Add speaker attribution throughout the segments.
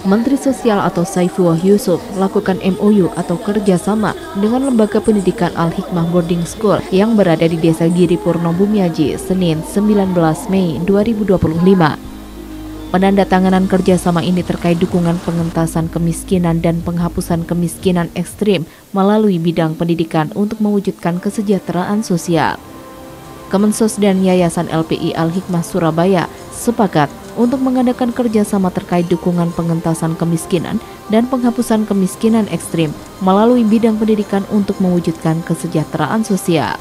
Speaker 1: Menteri Sosial atau Saifullah Yusuf lakukan MOU atau kerjasama dengan Lembaga Pendidikan Al-Hikmah Boarding School yang berada di Desa Giri Purno Bumiaji, Senin 19 Mei 2025. Penandatanganan kerjasama ini terkait dukungan pengentasan kemiskinan dan penghapusan kemiskinan ekstrim melalui bidang pendidikan untuk mewujudkan kesejahteraan sosial. Kemensos dan Yayasan LPI Al-Hikmah Surabaya sepakat untuk mengadakan kerjasama terkait dukungan pengentasan kemiskinan dan penghapusan kemiskinan ekstrim melalui bidang pendidikan untuk mewujudkan kesejahteraan sosial.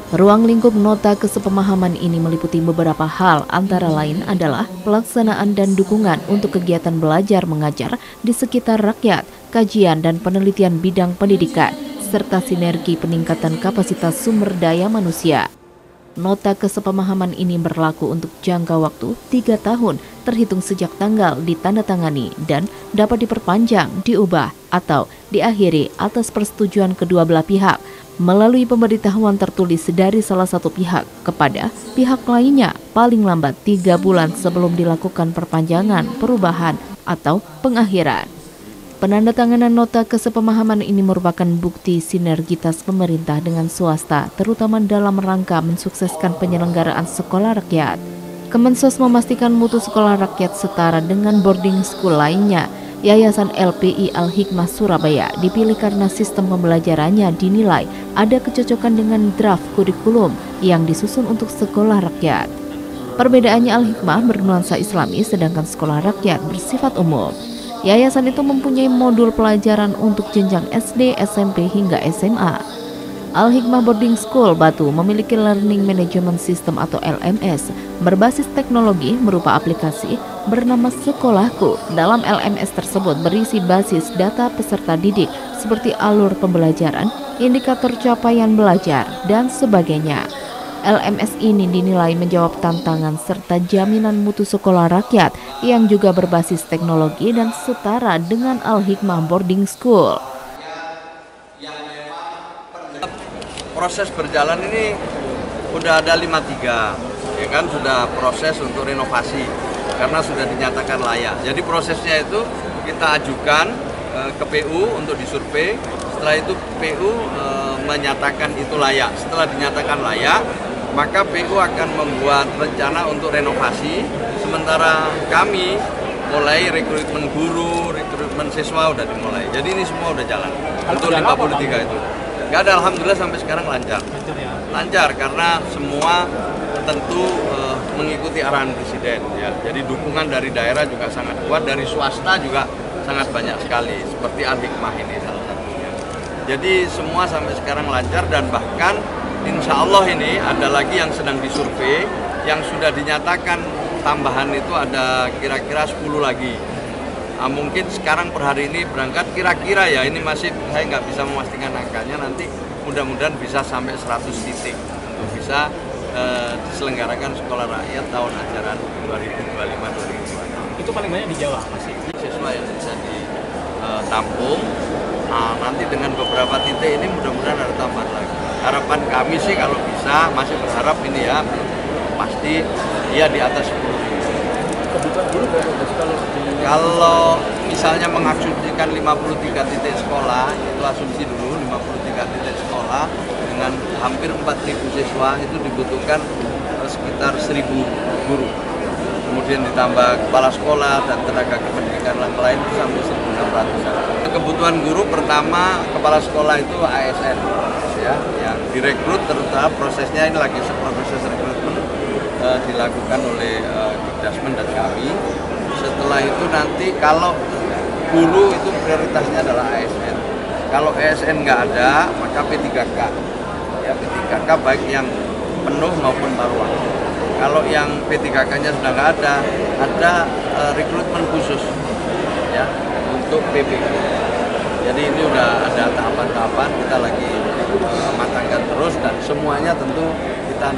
Speaker 1: Ruang lingkup nota kesepemahaman ini meliputi beberapa hal, antara lain adalah pelaksanaan dan dukungan untuk kegiatan belajar mengajar di sekitar rakyat, kajian dan penelitian bidang pendidikan, serta sinergi peningkatan kapasitas sumber daya manusia. Nota kesepemahaman ini berlaku untuk jangka waktu 3 tahun terhitung sejak tanggal ditandatangani dan dapat diperpanjang, diubah, atau diakhiri atas persetujuan kedua belah pihak melalui pemberitahuan tertulis dari salah satu pihak kepada pihak lainnya paling lambat 3 bulan sebelum dilakukan perpanjangan, perubahan, atau pengakhiran. Penandatanganan nota kesepemahaman ini merupakan bukti sinergitas pemerintah dengan swasta, terutama dalam rangka mensukseskan penyelenggaraan sekolah rakyat. Kemensos memastikan mutu sekolah rakyat setara dengan boarding school lainnya. Yayasan LPI Al-Hikmah Surabaya dipilih karena sistem pembelajarannya dinilai ada kecocokan dengan draft kurikulum yang disusun untuk sekolah rakyat. Perbedaannya Al-Hikmah bernuansa Islami sedangkan sekolah rakyat bersifat umum. Yayasan itu mempunyai modul pelajaran untuk jenjang SD, SMP hingga SMA. Al-Hikmah Boarding School Batu memiliki Learning Management System atau LMS berbasis teknologi berupa aplikasi bernama Sekolahku. Dalam LMS tersebut berisi basis data peserta didik seperti alur pembelajaran, indikator capaian belajar, dan sebagainya. LMS ini dinilai menjawab tantangan serta jaminan mutu sekolah rakyat yang juga berbasis teknologi dan setara dengan Al-Hikmah Boarding School.
Speaker 2: Proses berjalan ini udah ada 53, ya kan, sudah proses untuk renovasi karena sudah dinyatakan layak. Jadi prosesnya itu kita ajukan ke PU untuk disurvei. Setelah itu PU menyatakan itu layak. Setelah dinyatakan layak, maka PU akan membuat rencana untuk renovasi. Sementara kami mulai rekrutmen guru, rekrutmen siswa udah dimulai. Jadi ini semua udah jalan untuk 53 itu. Nggak ada, alhamdulillah sampai sekarang lancar. Lancar karena semua tentu mengikuti arahan Presiden. Ya. Jadi dukungan dari daerah juga sangat kuat, dari swasta juga sangat banyak sekali. Seperti Al-Hikmah ini salah satunya. Jadi semua sampai sekarang lancar dan bahkan insya Allah ini ada lagi yang sedang disurvei, yang sudah dinyatakan tambahan itu ada kira-kira 10 lagi. Mungkin sekarang per hari ini berangkat kira-kira ya, ini masih saya nggak bisa memastikan angkanya, nanti mudah-mudahan bisa sampai 100 titik untuk bisa diselenggarakan sekolah rakyat tahun ajaran 2025-2026.
Speaker 3: Itu paling banyak di Jawa masih?
Speaker 2: Siswa yang bisa ditampung, nanti dengan beberapa titik ini mudah-mudahan ada tambahan lagi. Harapan kami sih kalau bisa, masih berharap ini ya, pasti ya di atas 10.
Speaker 3: Kebutuhan guru
Speaker 2: kalau misalnya mengasumsikan 53 titik sekolah, itu asumsi dulu 53 titik sekolah dengan hampir 4.000 siswa, itu dibutuhkan sekitar 1.000 guru. Kemudian ditambah kepala sekolah dan tenaga kependidikan lain itu sampai 1.600. Kebutuhan guru pertama kepala sekolah itu ASN ya, yang direkrut, terutama prosesnya ini lagi proses rekrutmen dilakukan oleh Dikdasmen dan kami. Setelah itu nanti kalau guru itu prioritasnya adalah ASN. Kalau ASN nggak ada, maka P3K. Ya, P3K baik yang penuh maupun paruh. Kalau yang P3K-nya sudah nggak ada rekrutmen khusus ya untuk PP. Jadi ini udah ada tahapan-tahapan, kita lagi matangkan terus dan semuanya tentu kita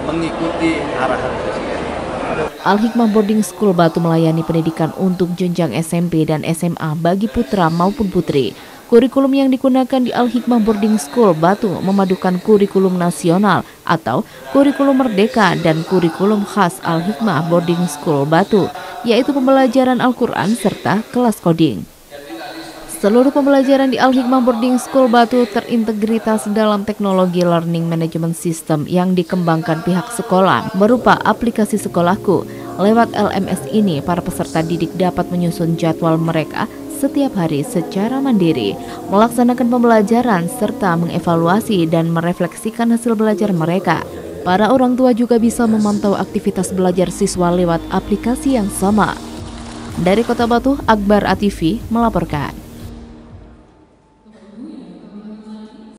Speaker 2: mengikuti arahan Presiden.
Speaker 1: Al-Hikmah Boarding School Batu melayani pendidikan untuk jenjang SMP dan SMA bagi putra maupun putri. Kurikulum yang digunakan di Al-Hikmah Boarding School Batu memadukan kurikulum nasional atau kurikulum merdeka dan kurikulum khas Al-Hikmah Boarding School Batu yaitu pembelajaran Al-Quran serta kelas coding. Seluruh pembelajaran di Al-Hikmah Boarding School Batu terintegritas dalam teknologi Learning Management System yang dikembangkan pihak sekolah berupa aplikasi Sekolahku. Lewat LMS ini, para peserta didik dapat menyusun jadwal mereka setiap hari secara mandiri, melaksanakan pembelajaran serta mengevaluasi dan merefleksikan hasil belajar mereka. Para orang tua juga bisa memantau aktivitas belajar siswa lewat aplikasi yang sama. Dari Kota Batu, Akbar ATV melaporkan.